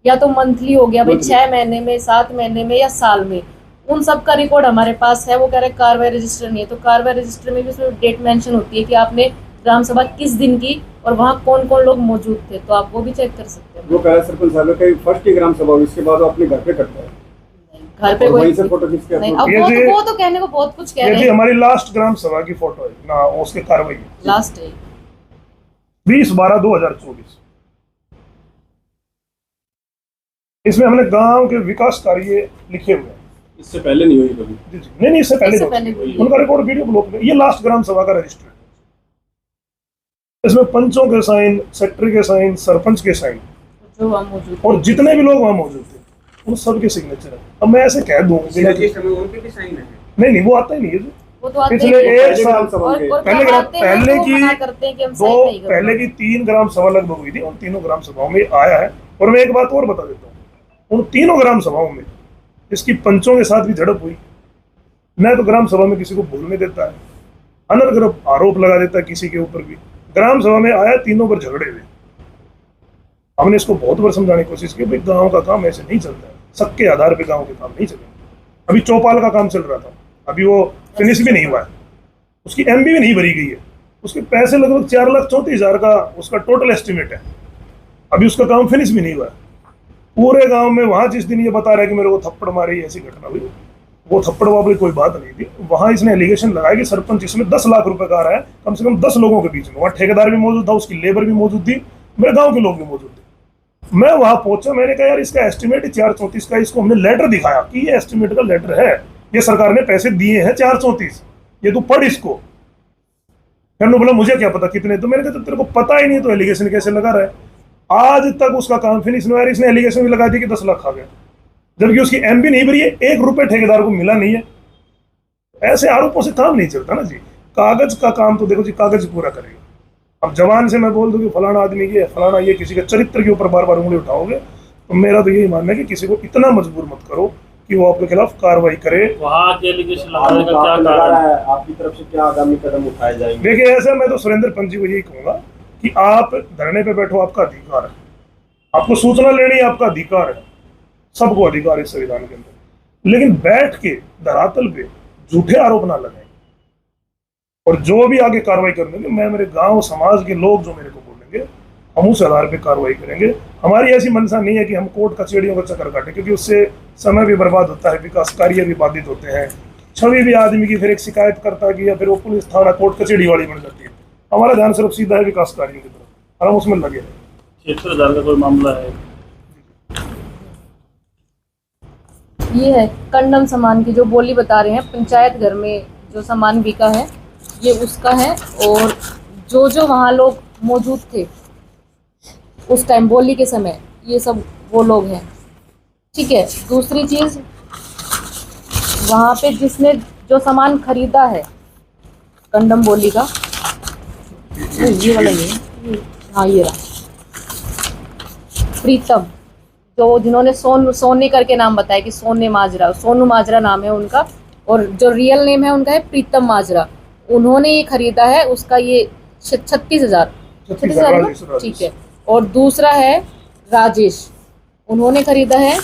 या तो मंथली हो गया भाई 6 महीने में, 7 महीने में या साल में। उन सब का रिकॉर्ड हमारे पास है। वो कह रहे हैं कार्रवाई रजिस्टर नहीं है, तो कार्रवाई रजिस्टर में भी उसमें डेट मेंशन होती है कि आपने ग्राम सभा किस दिन की और वहाँ कौन कौन लोग मौजूद थे, तो आप वो भी चेक कर सकते हैं। वो कह रहे सरपंच साहब का फर्स्ट ही ग्राम सभा हुई, इसके बाद वो अपने घर पे करता है, घर पे और कोई वहीं से फोटो खींच के नहीं। अपलोड अब ये वो तो कहने को बहुत कुछ कह ये रहे जी हैं। हमारी लास्ट ग्राम सभा की फोटो है ना, उसके कार्रवाई लास्ट है 20/12/2024। इसमें हमने गांव के विकास कार्य लिखे हुए हैं। इससे पहले नहीं हुई कभी? जी जी, नहीं इससे इससे पहले पहले हुई। उनका रिकॉर्ड वीडियो ब्लॉक में, ये लास्ट ग्राम सभा का रजिस्टर है। इसमें पंचों के साइन, सेक्रेटरी के साइन, सरपंच के साइन, जो वहाँ मौजूद और जितने भी लोग वहां मौजूद थे उन सब के सिग्नेचर है। अब मैं ऐसे कह दूं रजिस्टर में उनके भी साइन है? नहीं वो आता ही नहीं है जी। वो तो आते पिछले ही नहीं। एक साल और पहले करवाते हैं पहले तो की मना करते हैं कि हम दो साइन नहीं करेंगे। पहले की 3 ग्राम सभा लगभग हुई थी, उन तीनों ग्राम सभाओं में आया है। और मैं एक बात और बता देता हूँ, उन तीनों ग्राम सभाओं में इसकी पंचों के साथ भी झड़प हुई। न तो ग्राम सभा में किसी को बोलने देता है, अनर्गल आरोप लगा देता है किसी के ऊपर भी। ग्राम सभा में आया, तीनों पर झगड़े हुए। हमने इसको बहुत बार समझाने की कोशिश की, भाई गांव का काम ऐसे नहीं चलता है, सबके आधार पे गांव के काम नहीं चलेंगे। अभी चौपाल का काम चल रहा था, अभी वो फिनिश भी नहीं हुआ है, उसकी एमबी भी नहीं भरी गई है, उसके पैसे लगभग 4,34,000 का उसका टोटल एस्टिमेट है, अभी उसका काम फिनिश भी नहीं हुआ है। पूरे गांव में वहां जिस दिन ये बता रहा है कि मेरे को थप्पड़ मारी, ऐसी घटना हुई, वो थप्पड़ वाली कोई बात नहीं थी। वहां इसने एलिगेशन लगाया कि सरपंच इसमें 10 लाख रुपए का आ रहा है कम से कम 10 लोगों के बीच में। वहाँ ठेकेदार भी मौजूद था, उसकी लेबर भी मौजूद थी, मेरे गाँव के लोग भी मौजूद थे। मैं वहां पहुंचा, मैंने कहा यार इसका एस्टिमेट 434 का, इसको हमने लेटर दिखाया कि ये एस्टिमेट का लेटर है, ये सरकार ने पैसे दिए हैं 434, ये तू पढ़ इसको। फिर बोला मुझे क्या पता कितने, तो मैंने कहा तेरे को पता ही नहीं तो एलिगेशन कैसे लगा रहा है। आज तक उसका काम फिनिश नहीं हुआ, इसने एलिगेशन भी लगा दी कि 10 लाख आ गया, जबकि उसकी एमबी नहीं भरी है, 1 रुपए ठेकेदार को मिला नहीं है। ऐसे आरोपों से काम नहीं चलता ना जी। कागज का काम तो देखो जी, कागज पूरा करेगा। अब जवान से मैं बोल दूं कि फलाना आदमी ये फलाना ये, किसी के चरित्र के ऊपर बार बार उंगली उठाओगे, तो मेरा तो यही मानना है कि किसी को इतना मजबूर मत करो कि वो आपके खिलाफ कार्रवाई करे। वहाँ के एलिगेशन लगाने का क्या लगा कारण रहा है? है, आपकी तरफ से क्या आगामी कदम उठाए जाएंगे? देखिए ऐसा, मैं तो सुरेंद्र पंत जी को यही कहूंगा कि आप धरने पे बैठो, आपका अधिकार है, आपको सूचना लेनी आपका अधिकार है, सबको अधिकार है इस संविधान के अंदर, लेकिन बैठ के धरातल पे झूठे आरोप ना लगाएं। और जो भी आगे कार्रवाई करेंगे, मैं मेरे गांव समाज के लोग जो मेरे को बोलेंगे, हम उस आधार पे कार्रवाई करेंगे। हमारी ऐसी मंशा नहीं है कि हम कोर्ट कचहरियों का चक्कर काटें, क्योंकि उससे समय भी बर्बाद होता है, विकास कार्य भी बाधित होते हैं, छवि भी आदमी की फिर एक शिकायतकर्ता की या फिर वो पुलिस थाना कोर्ट कचहरी वाली बन जाती है। हमारा ध्यान सिर्फ सीधा है विकास कार्यों की तरफ और हम उसमें लगे हैं। 76,000 का कोई मामला है? ये है कंडम सामान की जो बोली बता रहे हैं, पंचायत घर में जो सामान बिका है ये उसका है, और जो वहाँ लोग मौजूद थे उस टाइम बोली के समय, ये सब वो लोग हैं। ठीक है, दूसरी चीज़, वहाँ पे जिसने जो सामान खरीदा है कंडम बोली का, ये वाला ये, हाँ ये रहा प्रीतम, जो जिन्होंने सोने करके नाम बताया कि सोनू माजरा नाम है उनका, और जो रियल नेम है उनका है प्रीतम माजरा। उन्होंने ये खरीदा है, उसका ये 36,000 ना? ठीक है। और दूसरा है राजेश, उन्होंने खरीदा है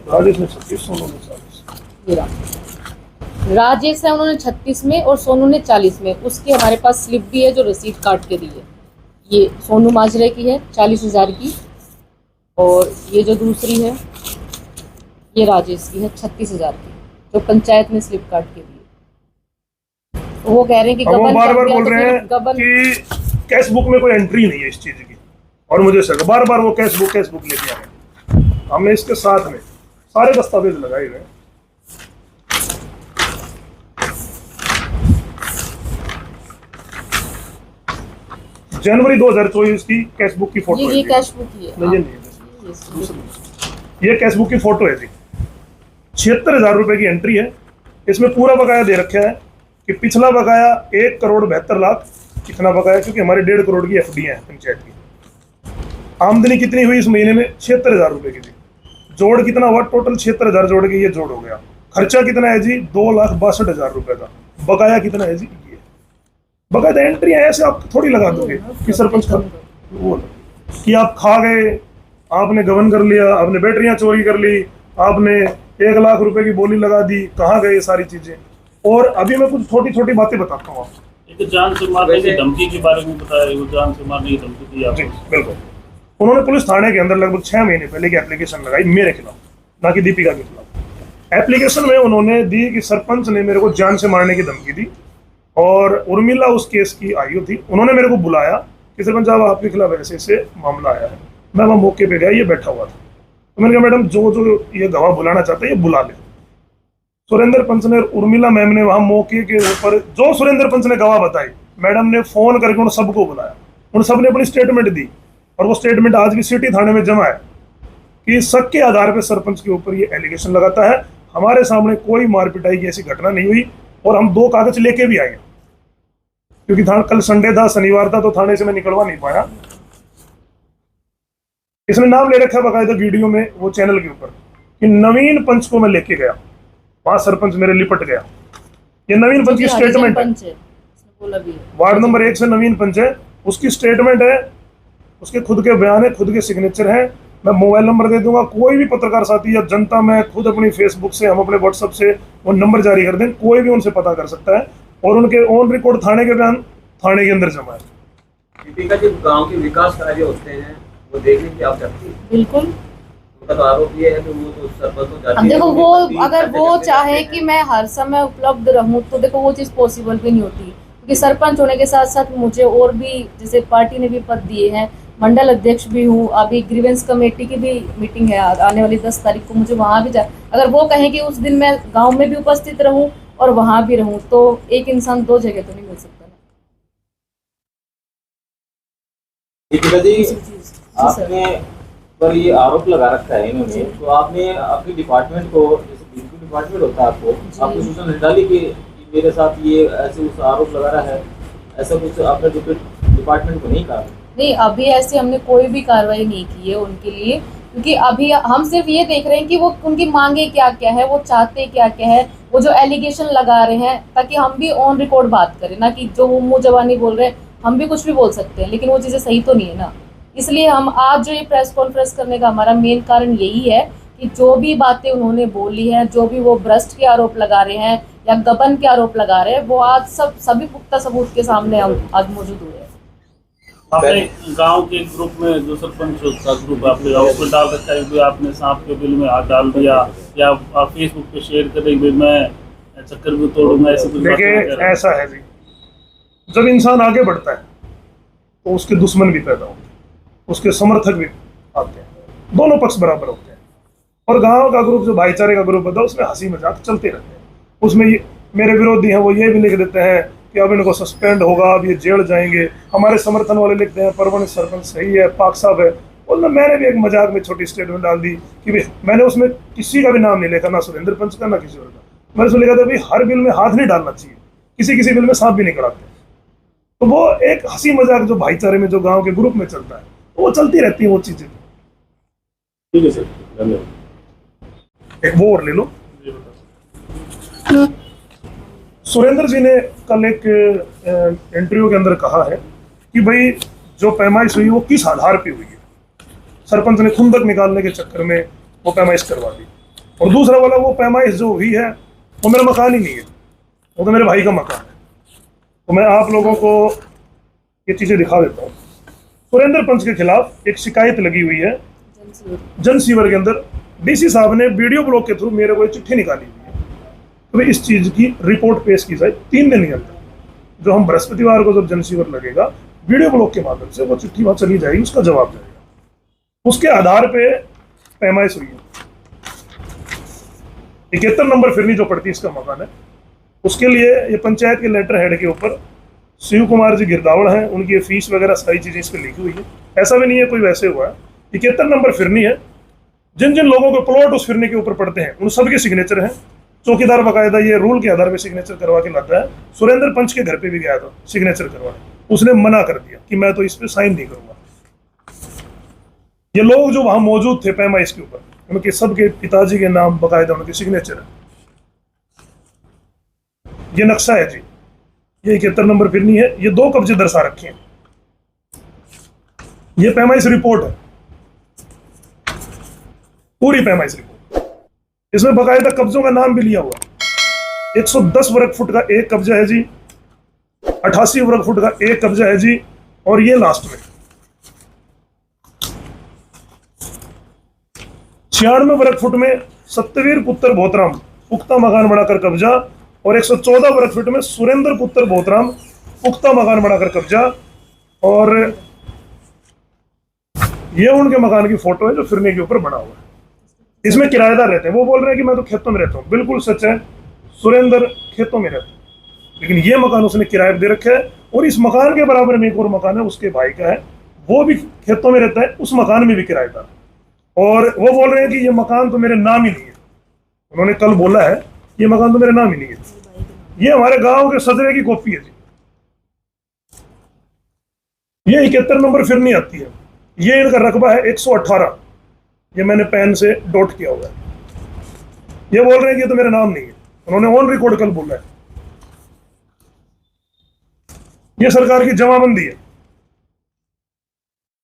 राजेश ने 36, सोनू ने 40। राजेश है, उन्होंने 36 में और सोनू ने 40 में। उसकी हमारे पास स्लिप भी है जो रसीद काट के दी है। ये सोनू माजरे की है 40,000 की, और ये जो दूसरी है ये राजेश की है 36,000 की, जो पंचायत ने स्लिप काट के दी है। तो वो कह रहे हैं कि वो बार बार बोल तो रहे हैं कि कैश बुक में कोई एंट्री नहीं है इस चीज की, और मुझे शक, बार बार वो कैश बुक लेके आ रहे हैं। हमने इसके साथ में सारे दस्तावेज लगाए हुए हैं। जनवरी 2024 की कैश बुक की फोटो ये कैश बुक ही है। नहीं, ये कैश बुक की फोटो है जी। 76,000 रुपए की एंट्री है। इसमें पूरा बकाया दे रखा है कि पिछला बकाया 1,72,00,000 कितना बकाया, क्योंकि हमारे 1.5 करोड़ की एफडी है पंचायत की। आमदनी कितनी हुई इस महीने में? 76,000 रुपए की जी। जोड़ कितना हुआ? टोटल 76,000 जोड़ के ये जोड़ हो गया। खर्चा कितना है जी? 2,62,000 रुपए का। बकाया कितना है जी? ये बकायदा एंट्री है, ऐसे आप थोड़ी लगा दोगे कि सरपंच का वो कि आप खा गए, आपने गबन कर लिया, आपने बैटरियां चोरी कर ली, आपने 1,00,000 रुपए की बोली लगा दी, कहाँ गए ये सारी चीजें। और अभी मैं कुछ छोटी छोटी बातें बताता हूँ आपको। एक जान से मारने की धमकी के बारे में बता रहे हो, जान से मारने की धमकी दी आपको? बिल्कुल। उन्होंने पुलिस थाने के अंदर लगभग 6 महीने पहले की एप्लीकेशन लगाई मेरे खिलाफ, ना कि दीपिका के खिलाफ। एप्लीकेशन में उन्होंने दी कि सरपंच ने मेरे को जान से मारने की धमकी दी, और उर्मिला उस केस की आयु थी। उन्होंने मेरे को बुलाया कि सरपंच साहब आपके खिलाफ ऐसे ऐसे मामला आया है। मैं वहाँ मौके पे गया, ये बैठा हुआ था। तो मैंने कहा मैडम जो ये गवाह बुलाना चाहते हैं ये बुला ले। सुरेंद्र पंच ने, उर्मिला मैम ने वहाँ मौके के ऊपर जो सुरेंद्र पंच ने गवाह बताई, मैडम ने फोन करके उन सबको बुलाया, उन सब ने अपनी स्टेटमेंट दी, और वो स्टेटमेंट आज भी सिटी थाने में जमा है कि शक के आधार पर सरपंच के ऊपर ये एलिगेशन लगाता है। हमारे सामने कोई मारपिटाई की ऐसी घटना नहीं हुई, और हम 2 कागज लेके भी आए, क्योंकि कल संडे था, शनिवार था, तो थाने से मैं निकलवा नहीं पाया। इसने नाम ले रखा है बकायदा वीडियो में वो चैनल के ऊपर कि नवीन पंच को मैं लेके गया, वहां सरपंच मेरे लिपट गया। ये नवीन पंच की स्टेटमेंट है, वार्ड नंबर 1 से नवीन पंच है, उसकी स्टेटमेंट है, उसके खुद के बयान है, खुद के सिग्नेचर है। मैं मोबाइल नंबर दे दूंगा, कोई भी पत्रकार साथी या जनता, मैं खुद अपनी फेसबुक से, हम अपने व्हाट्सएप से वो नंबर जारी कर दें, कोई भी उनसे पता कर सकता है। और उनके ऑन रिकॉर्ड थाने के बयान थाने के अंदर जमा है। दीपिका जी, गांव के विकास कार्य होते हैं वो देखने की आप चाहती है? बिल्कुल। उनका तो आरोप ये है कि वो तो सरपंच को जाती अब देखो है, वो वो अगर वो चाहे कि मैं हर समय उपलब्ध रहूं, तो देखो वो चीज़ पॉसिबल भी नहीं होती, क्योंकि सरपंच होने के साथ साथ मुझे और भी, जैसे पार्टी ने भी पद दिए हैं, मंडल अध्यक्ष भी हूँ, अभी ग्रीवेंस कमेटी की भी मीटिंग है आने वाली 10 तारीख को, मुझे वहाँ भी अगर वो कहें कि उस दिन मैं गाँव में भी उपस्थित रहूँ और वहाँ भी रहूँ, तो एक इंसान 2 जगह तो नहीं मिल सकता ना। दीपिका जी, आपने पर ये आरोप लगा रखा है इन्होंने, तो आपने अपने डिपार्टमेंट को, जैसे बिल्कुल डिपार्टमेंट होता है आपको सूचना डाली कि मेरे साथ ये ऐसे उस आरोप लगा रहा है, ऐसा कुछ आपने डिपार्टमेंट को नहीं कहा? नहीं, अभी ऐसे हमने कोई भी कार्रवाई नहीं की है उनके लिए, क्योंकि अभी हम सिर्फ ये देख रहे हैं कि वो उनकी मांगे क्या क्या है, वो चाहते क्या क्या है, वो जो एलिगेशन लगा रहे हैं, ताकि हम भी ऑन रिकॉर्ड बात करें, ना कि जो वो मुँह जबानी बोल रहे हैं। हम भी कुछ भी बोल सकते हैं, लेकिन वो चीज़ें सही तो नहीं है ना। इसलिए हम आज जो ये प्रेस कॉन्फ्रेंस करने का हमारा मेन कारण यही है कि जो भी बातें उन्होंने बोली हैं, जो भी वो भ्रष्ट के आरोप लगा रहे हैं या गबन के आरोप लगा रहे हैं, वो आज सभी पुख्ता सबूत के सामने आज मौजूद हुए हैं। आपने गांव के ग्रुप में जो सरपंच का ग्रुप आपने उसमें डाल रखा है कि आपने सांप के बिल में हाथ डाल दिया, या आप फेसबुक पे शेयर करेंगे मैं चक्कर भी तोड़ूंगा, ऐसे कुछ देखिए ऐसा है जी, जब इंसान आगे बढ़ता है तो उसके दुश्मन भी पैदा होते हैं, उसके समर्थक भी आते हैं, दोनों पक्ष बराबर होते हैं। और गांव का ग्रुप जो भाईचारे का ग्रुप होता है उसमें हंसी मजाक चलते रहते हैं। उसमें मेरे विरोधी हैं वो ये भी लिख देते हैं कि अब इनको सस्पेंड होगा, अब ये जेल जाएंगे। हमारे समर्थन वाले लिखते हैं परवन सरपंच सही है, पाक साहब है। और मैंने भी एक मजाक में छोटी स्टेटमेंट डाल दी कि भाई मैंने उसमें किसी का भी नाम नहीं लिखा, ना सुरेंद्र पंच का ना किसी और का। मैंने उसमें लिखा था भाई हर बिल में हाथ नहीं डालना चाहिए, किसी बिल में सांप भी नहीं कराते। तो वो एक हंसी मजाक जो भाईचारे में जो गाँव के ग्रुप में चलता है वो चलती रहती है वो चीजें। ठीक है सर, धन्यवाद। एक वो और ले लो। सुरेंद्र जी ने कल एक इंटरव्यू के अंदर कहा है कि भाई जो पैमाइश हुई वो किस आधार पे हुई है। सरपंच ने खुंदक निकालने के चक्कर में वो पैमाइश करवा दी। और दूसरा वाला वो पैमाइश जो हुई है वो मेरा मकान ही नहीं है, वो तो मेरे भाई का मकान है। तो मैं आप लोगों को ये चीजें दिखा देता हूँ। सुरेंद्र पंच के खिलाफ एक शिकायत लगी हुई है जन सीवर के अंदर। डीसी साहब ने वीडियो ब्लॉग के थ्रू मेरे को एक चिट्ठी निकाली हुई है तो इस चीज की रिपोर्ट पेश की जाए 3 दिन के अंदर। जो हम बृहस्पतिवार को जब जन सीवर लगेगा वीडियो ब्लॉग के माध्यम से वो चिट्ठी वहां चली जाएगी, उसका जवाब जाएगा। उसके आधार पे पैमाइश हुई है। 71 नंबर फिरनी जो पड़ती है इसका मकान है, उसके लिए ये पंचायत के लेटर हेड के ऊपर शिव कुमार जी गिरदावड़ हैं, उनकी फीस वगैरह सारी चीजें इस पर लिखी हुई है। ऐसा भी नहीं है कोई वैसे हुआ है। 71 नंबर फिरनी है। जिन जिन लोगों के प्लॉट उस फिरनी के ऊपर पड़ते हैं उन सबके सिग्नेचर हैं। चौकीदार बाकायदा ये रूल के आधार पर सिग्नेचर करवा के लाता है। सुरेंद्र पंच के घर पे भी गया था सिग्नेचर करवाने, उसने मना कर दिया कि मैं तो इस पे साइन नहीं करूंगा। ये लोग जो वहां मौजूद थे पैमाइश के ऊपर, उनके सबके पिताजी के नाम बाकायदा उनके सिग्नेचर है। ये नक्शा है जी, ये 71 नंबर फिरनी है। ये 2 कब्जे दर्शा रखे हैं। ये पैमाइश रिपोर्ट है, पूरी पैमाइश रिपोर्ट। इसमें बाकायदा कब्जों का नाम भी लिया हुआ है। 110 वर्ग फुट का एक कब्जा है जी, 88 वर्ग फुट का एक कब्जा है जी, और ये लास्ट में 96 वर्ग फुट में सत्यवीर पुत्र बोतराम पुख्ता मकान बनाकर कब्जा, और 114 वर्ग फुट में सुरेंद्र पुत्र बोतराम पुख्ता मकान बनाकर कब्जा। और ये उनके मकान की फोटो है जो फिरने के ऊपर बना हुआ है। इसमें किराएदार रहते हैं। वो बोल रहे हैं कि मैं तो खेतों में रहता हूँ, बिल्कुल सच है, सुरेंद्र खेतों में रहता है, लेकिन ये मकान उसने किराए पर दे रखा है। और इस मकान के बराबर में एक और मकान है उसके भाई का है, वो भी खेतों में रहता है, उस मकान में भी किराएदार। और वो बोल रहे हैं कि ये मकान तो मेरे नाम ही नहीं है। उन्होंने कल बोला है ये मकान तो मेरे नाम ही नहीं है। ये हमारे गांव के सदरे की कॉपी है जी। ये 71 नंबर फिरनी आती है। ये इनका रकबा है 118। ये मैंने पेन से डॉट किया हुआ है। ये बोल रहे हैं कि ये तो मेरा नाम नहीं है, उन्होंने ऑन रिकॉर्ड कल बोला है। ये सरकार की जमाबंदी है।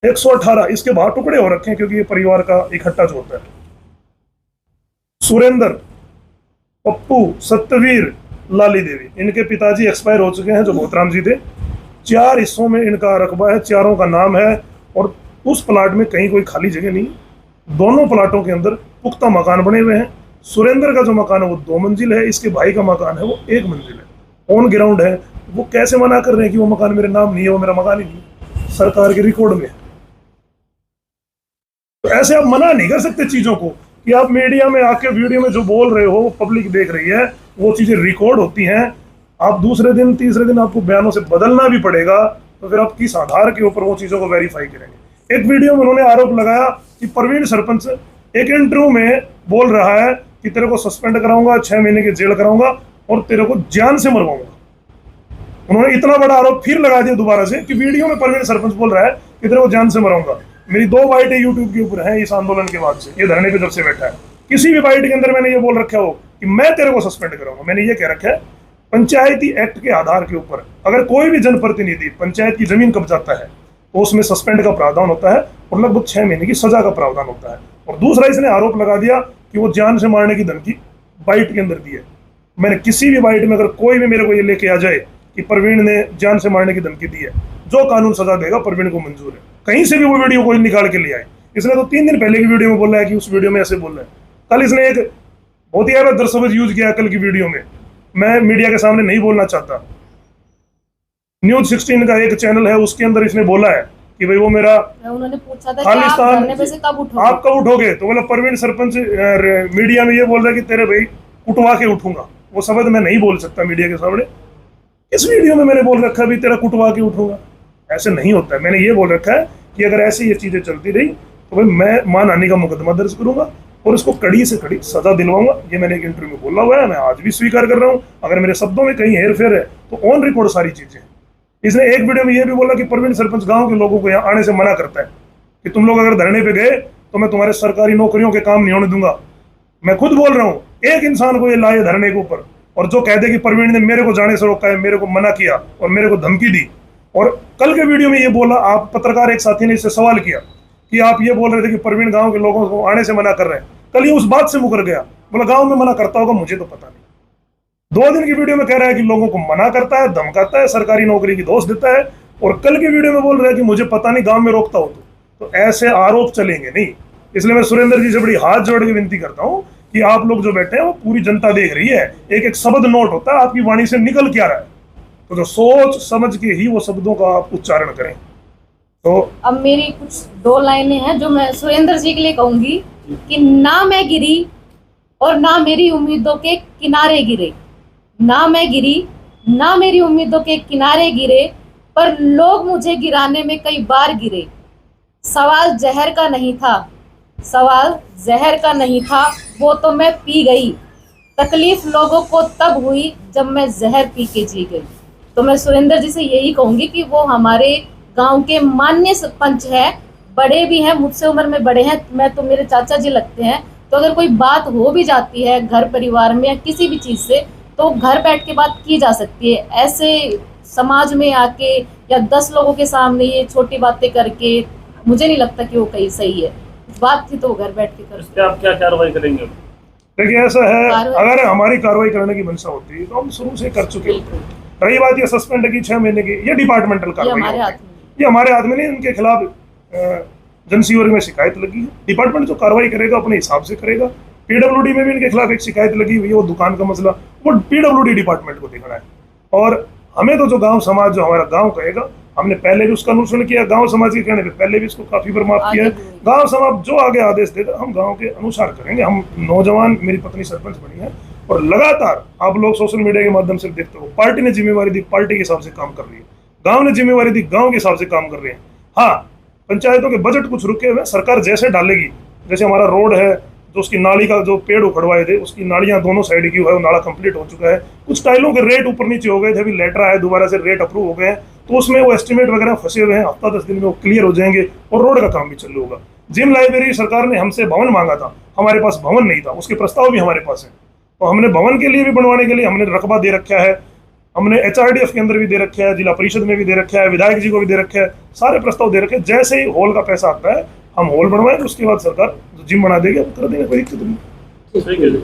118 इसके बाहर टुकड़े हो रखे हैं क्योंकि ये परिवार का इकट्ठा जो होता है। सुरेंद्र, पप्पू, सत्यवीर, लाली देवी, इनके पिताजी एक्सपायर हो चुके हैं जो बोतराम जी थे। 4 हिस्सों में इनका रकबा है, चारों का नाम है। और उस प्लाट में कहीं कोई खाली जगह नहीं। दोनों प्लाटों के अंदर पुख्ता मकान बने हुए हैं। सुरेंद्र का जो मकान है वो 2 मंजिल है, इसके भाई का मकान है वो 1 मंजिल है, ऑन ग्राउंड है। वो कैसे मना कर रहे हैं कि वो मकान मेरे नाम नहीं है, वो मेरा मकान ही नहीं, सरकार के रिकॉर्ड में है। तो ऐसे आप मना नहीं कर सकते चीजों को कि आप मीडिया में आके वीडियो में जो बोल रहे हो वो पब्लिक देख रही है, वो चीजें रिकॉर्ड होती हैं। आप दूसरे दिन तीसरे दिन आपको बयानों से बदलना भी पड़ेगा, तो फिर आप किस आधार के ऊपर वो चीजों को वेरीफाई करेंगे। एक वीडियो में उन्होंने आरोप लगाया कि प्रवीण सरपंच एक इंटरव्यू में बोल रहा है कि तेरे को सस्पेंड कराऊंगा, 6 महीने की जेल कराऊंगा और तेरे को जान से मरवाऊंगा। उन्होंने इतना बड़ा आरोप फिर लगा दिया दोबारा से कि वीडियो में प्रवीण सरपंच बोल रहा है कि तेरे को जान से मराऊंगा। मेरी 2 बाइटें यूट्यूब के ऊपर है इस आंदोलन के बाद से, ये धरने पे जब से बैठा है। किसी भी बाइट के अंदर मैंने ये बोल रखा हो कि मैं तेरे को सस्पेंड कराऊंगा। मैंने ये कह रखा है पंचायती एक्ट के आधार के ऊपर अगर कोई भी जनप्रतिनिधि पंचायत की जमीन कब्जाता है तो उसमें सस्पेंड का प्रावधान होता है और लगभग 6 महीने की सजा का प्रावधान होता है। और दूसरा इसने आरोप लगा दिया कि वो जान से मारने की धमकी बाइट के अंदर दी है। मैंने किसी भी बाइट में अगर कोई भी मेरे को ये लेके आ जाए कि प्रवीण ने जान से मारने की धमकी दी है, जो कानून सजा देगा प्रवीण को मंजूर है। कहीं से भी वो वीडियो कोई निकाल के ले आए। इसने तो 3 दिन पहले की वीडियो में बोला है कि उस वीडियो में ऐसे बोल रहा है। कल इसने एक बहुत ही अवैध दस्तावेज यूज किया कल की वीडियो में। मैं मीडिया के सामने नहीं बोलना चाहता। न्यूज 16 का एक चैनल है, उसके अंदर इसने बोला है कि भाई वो मेरा उन्होंने पूछा था कि खालिस्तान आप धरने पे से कब उठोगे? आप कब उठोगे? तो बोला प्रवीण सरपंच मीडिया में ये बोल रहा है कि तेरे भाई कुटवा के उठूंगा। वो शब्द मैं नहीं बोल सकता मीडिया के सामने। इस वीडियो में मैंने बोल रखा है भी तेरा कुटवा के उठूंगा। ऐसे नहीं होता है। मैंने ये बोल रखा है कि अगर ऐसी ये चीजें चलती रही तो भाई मैं मानहानि का मुकदमा दर्ज करूंगा और इसको कड़ी से कड़ी सजा दिलवाऊंगा। ये मैंने एक इंटरव्यू में बोला हुआ है, मैं आज भी स्वीकार कर रहा हूँ। अगर मेरे शब्दों में कहीं हेर फेर है तो ऑन रिकॉर्ड सारी चीजें। इसने एक वीडियो में ये भी बोला कि प्रवीण सरपंच गांव के लोगों को यहाँ आने से मना करता है कि तुम लोग अगर धरने पे गए तो मैं तुम्हारे सरकारी नौकरियों के काम नहीं होने दूंगा। मैं खुद बोल रहा हूँ, एक इंसान को ये लाए धरने के ऊपर और जो कहते कि प्रवीण ने मेरे को जाने से रोका है, मेरे को मना किया और मेरे को धमकी दी। और कल के वीडियो में ये बोला, आप पत्रकार एक साथी ने इससे सवाल किया कि आप ये बोल रहे थे कि प्रवीण गांव के लोगों को आने से मना कर रहे हैं। कल ये उस बात से मुकर गया, बोला गांव में मना करता होगा, मुझे तो पता नहीं। 2 दिन की वीडियो में कह रहा है कि लोगों को मना करता है, धमकाता है, सरकारी नौकरी की दोष देता है। और कल की वीडियो में बोल रहा है कि मुझे पता नहीं, गांव में रोकता हो तो ऐसे आरोप चलेंगे नहीं। इसलिए मैं सुरेंद्र जी से बड़ी हाथ जोड़ के विनती करता हूँ कि आप लोग जो बैठे हैं वो पूरी जनता देख रही है। एक एक शब्द नोट होता है आपकी वाणी से निकल क्या रहा है, तो जो सोच समझ के ही वो शब्दों का आप उच्चारण करें। तो अब मेरी कुछ 2 लाइनें हैं जो मैं सुरेंद्र जी के लिए कहूंगी कि ना मैं गिरी और ना मेरी उम्मीदों के किनारे गिरे। ना मैं गिरी, ना मेरी उम्मीदों के किनारे गिरे, पर लोग मुझे गिराने में कई बार गिरे। सवाल जहर का नहीं था, सवाल जहर का नहीं था, वो तो मैं पी गई। तकलीफ लोगों को तब हुई जब मैं जहर पी के जी गई। तो मैं सुरेंद्र जी से यही कहूंगी कि वो हमारे गांव के माननीय सरपंच है, बड़े भी हैं, मुझसे उम्र में बड़े हैं, मैं तो मेरे चाचा जी लगते हैं। तो अगर कोई बात हो भी जाती है घर परिवार में या किसी भी चीज़ से, तो घर बैठ के बात की जा सकती है। ऐसे समाज में आके या 10 लोगों के सामने ये छोटी बातें करके मुझे नहीं लगता कि वो कहीं सही है। बात थी तो वो घर बैठ के कर। इस पे आप क्या कार्रवाई करेंगे? देखिए ऐसा है, अगर हमारी कार्रवाई करने की मंशा होती तो हम शुरू से कर चुके होते। रही बात ये सस्पेंड की 6 महीने की, ये डिपार्टमेंटल कार्रवाई हमारे हाथ है। में, ये हमारे हाथ में नहीं। उनके खिलाफ जनसीवर में शिकायत लगी है। डिपार्टमेंट जो कार्रवाई करेगा अपने हिसाब से करेगा। पीडब्ल्यूडी में भी इनके खिलाफ एक शिकायत लगी हुई है, वो दुकान का मसला, वो पीडब्ल्यूडी डिपार्टमेंट को देखना है। और हमें तो जो गांव समाज जो हमारा गांव कहेगा, हमने पहले भी उसका अनुसरण किया। गांव समाज के कहने पे पहले भी इसको काफी बार माफ किया है। गांव समाज जो आगे आदेश देगा हम गांव के अनुसार करेंगे। हम नौजवान, मेरी पत्नी सरपंच बनी है और लगातार आप लोग सोशल मीडिया के माध्यम से देखते हो, पार्टी ने जिम्मेवारी दी, पार्टी के हिसाब से काम कर रही है। गांव ने जिम्मेवारी दी, गांव के हिसाब से काम कर रहे हैं। हाँ, पंचायतों के बजट कुछ रुके हुए, सरकार जैसे डालेगी, जैसे हमारा रोड है जो उसकी नाली का जो पेड़ उखड़वाए थे उसकी नालियां दोनों साइड की है, वो नाला कंप्लीट हो चुका है। कुछ टाइलों के रेट ऊपर नीचे हो गए थे, अभी लेटर आया दोबारा से रेट अप्रूव हो गए हैं, तो उसमें वो एस्टिमेट वगैरह फंसे हुए हैं। हफ्ता 10 दिन में वो क्लियर हो जाएंगे और रोड का काम भी चालू होगा। जिम लाइब्रेरी सरकार ने हमसे भवन मांगा था, हमारे पास भवन नहीं था, उसके प्रस्ताव भी हमारे पास है। तो हमने भवन के लिए भी बनवाने के लिए हमने रकबा दे रखा है, हमने HRDF के अंदर भी दे रखा है, जिला परिषद में भी दे रखा है, विधायक जी को भी दे रखा है, सारे प्रस्ताव दे रखे हैं। जैसे ही हॉल का पैसा आता है हम हॉल बनवाएंगे, उसके बाद सरकार जिम बना देगी, कर देंगे, कोई दिक्कत नहीं। ठीक है।